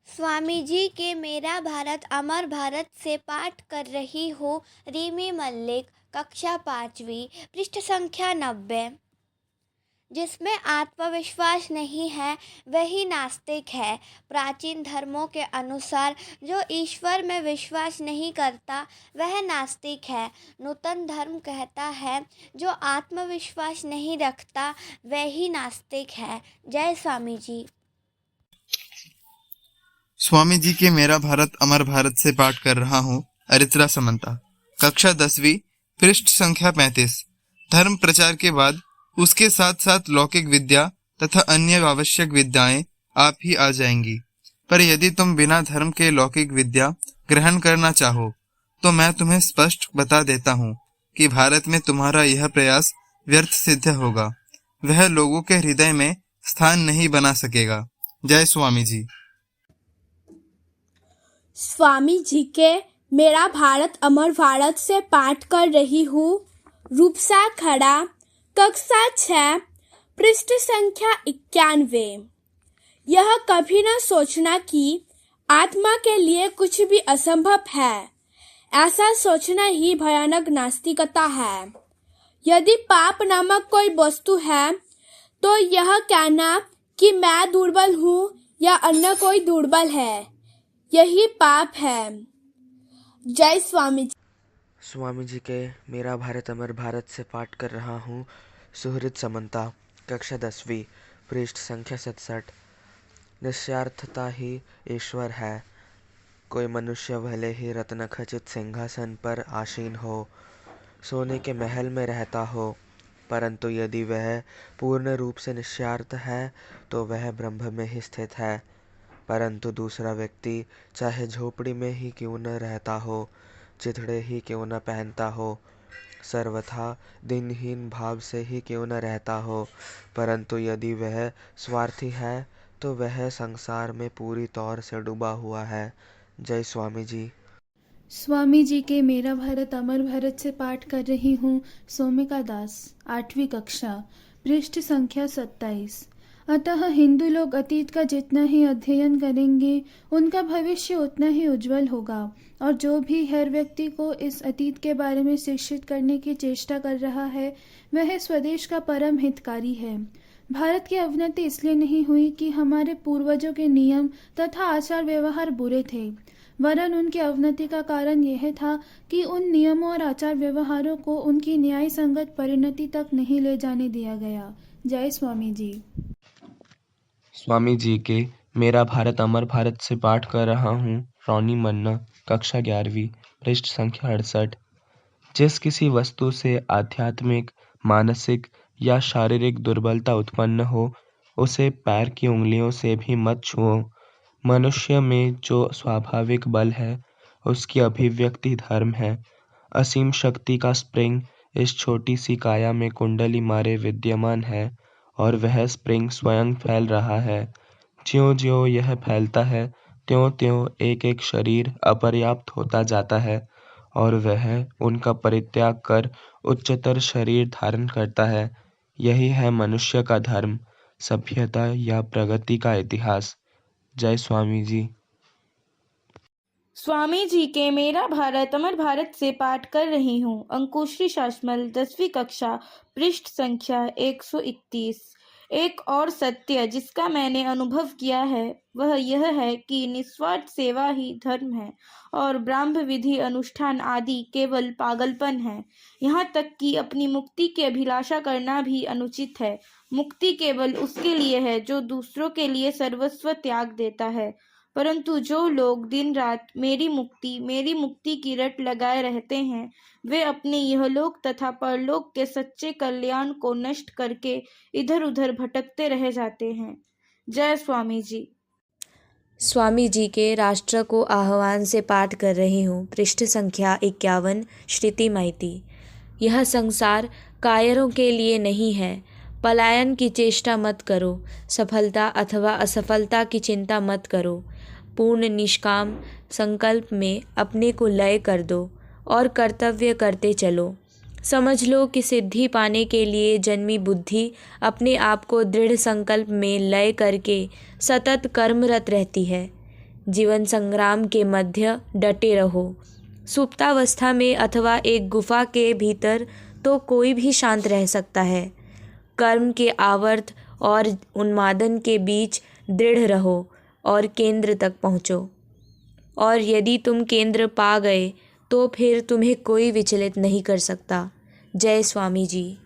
स्वामी जी के मेरा भारत अमर भारत से पाठ कर रही हूँ। रीमी मल्लिक, कक्षा 5वीं, पृष्ठ संख्या 90। जिसमें आत्मविश्वास नहीं है वही नास्तिक है। प्राचीन धर्मों के अनुसार जो ईश्वर में विश्वास नहीं करता वह नास्तिक है। नूतन धर्म कहता है जो आत्मविश्वास नहीं रखता वही नास्तिक है। जय स्वामी जी। स्वामी जी के मेरा भारत अमर भारत से पाठ कर रहा हूँ। अरित्रा समंता, कक्षा 10वीं, पृष्ठ संख्या 35। धर्म प्रचार के बाद उसके साथ साथ लौकिक विद्या तथा अन्य आवश्यक विद्याएं आप ही आ जाएंगी। पर यदि तुम बिना धर्म के लौकिक विद्या ग्रहण करना चाहो तो मैं तुम्हें स्पष्ट बता देता हूँ कि भारत में तुम्हारा यह प्रयास व्यर्थ सिद्ध होगा। वह लोगों के हृदय में स्थान नहीं बना सकेगा। जय स्वामी जी। स्वामी जी के मेरा भारत अमर भारत से पाठ कर रही हूँ। रूपसा खड़ा, कक्षा 6, पृष्ठ संख्या 91। यह कभी न सोचना कि आत्मा के लिए कुछ भी असंभव है। ऐसा सोचना ही भयानक नास्तिकता है। यदि पाप नामक कोई वस्तु है तो यह कहना कि मैं दुर्बल हूँ या अन्य कोई दुर्बल है, यही पाप है। जय स्वामी जी। स्वामी जी के मेरा भारत अमर भारत से पाठ कर रहा हूँ। सुहृद समंता, कक्षा 10वीं, पृष्ठ संख्या 67। निस्वार्थता ही ईश्वर है। कोई मनुष्य भले ही रत्न खचित सिंहासन पर आसीन हो, सोने के महल में रहता हो, परंतु यदि वह पूर्ण रूप से निस्वार्थ है तो वह ब्रह्म में ही स्थित है। परंतु दूसरा व्यक्ति चाहे झोपड़ी में ही क्यों न रहता हो, चिथड़े ही क्यों न पहनता हो, सर्वथा दिनहीन भाव से ही क्यों न रहता हो, परंतु यदि वह स्वार्थी है तो वह संसार में पूरी तौर से डूबा हुआ है। जय स्वामी जी। स्वामी जी के मेरा भारत अमर भारत से पाठ कर रही हूँ। सोमिका दास, 8वीं कक्षा, पृष्ठ संख्या 27। अतः हिंदू लोग अतीत का जितना ही अध्ययन करेंगे उनका भविष्य उतना ही उज्जवल होगा, और जो भी हर व्यक्ति को इस अतीत के बारे में शिक्षित करने की चेष्टा कर रहा है वह स्वदेश का परम हितकारी है। भारत की अवनति इसलिए नहीं हुई कि हमारे पूर्वजों के नियम तथा आचार व्यवहार बुरे थे, वरन उनकी अवनति का कारण यह था कि उन नियमों और आचार व्यवहारों को उनकी न्याय संगत परिणति तक नहीं ले जाने दिया गया। जय स्वामी जी। स्वामी जी के मेरा भारत अमर भारत से पाठ कर रहा हूँ। रोनी मन्ना, कक्षा 11वीं, पृष्ठ संख्या 68। जिस किसी वस्तु से आध्यात्मिक, मानसिक या शारीरिक दुर्बलता उत्पन्न हो उसे पैर की उंगलियों से भी मत छुओ। मनुष्य में जो स्वाभाविक बल है उसकी अभिव्यक्ति धर्म है। असीम शक्ति का स्प्रिंग इस छोटी सी काया में कुंडली मारे विद्यमान है और वह स्प्रिंग स्वयं फैल रहा है। ज्यों-ज्यों यह फैलता है त्यों-त्यों एक-एक शरीर अपर्याप्त होता जाता है और वह उनका परित्याग कर उच्चतर शरीर धारण करता है। यही है मनुष्य का धर्म, सभ्यता या प्रगति का इतिहास। जय स्वामी जी। स्वामी जी के मेरा भारत अमर भारत से पाठ कर रही हूँ। अंकुश्री शासमल, 10वीं कक्षा, पृष्ठ संख्या 131। एक और सत्य जिसका मैंने अनुभव किया है वह यह है कि निस्वार्थ सेवा ही धर्म है और ब्राह्म विधि अनुष्ठान आदि केवल पागलपन है। यहाँ तक कि अपनी मुक्ति की अभिलाषा करना भी अनुचित है। मुक्ति केवल उसके लिए है जो दूसरों के लिए सर्वस्व त्याग देता है। परंतु जो लोग दिन रात मेरी मुक्ति की रट लगाए रहते हैं वे अपने यहलोक तथा परलोक के सच्चे कल्याण को नष्ट करके इधर उधर भटकते रह जाते हैं। जय स्वामी जी। स्वामी जी के राष्ट्र को आह्वान से पाठ कर रही हूँ। पृष्ठ संख्या 51, श्रुति माइती। यह संसार कायरों के लिए नहीं है। पलायन की चेष्टा मत करो, सफलता अथवा असफलता की चिंता मत करो। पूर्ण निष्काम संकल्प में अपने को लय कर दो और कर्तव्य करते चलो। समझ लो कि सिद्धि पाने के लिए जन्मी बुद्धि अपने आप को दृढ़ संकल्प में लय करके सतत कर्मरत रहती है। जीवन संग्राम के मध्य डटे रहो। सुप्तावस्था में अथवा एक गुफा के भीतर तो कोई भी शांत रह सकता है। कर्म के आवर्त और उन्मादन के बीच दृढ़ रहो और केंद्र तक पहुँचो। और यदि तुम केंद्र पा गए तो फिर तुम्हें कोई विचलित नहीं कर सकता। जय स्वामी जी।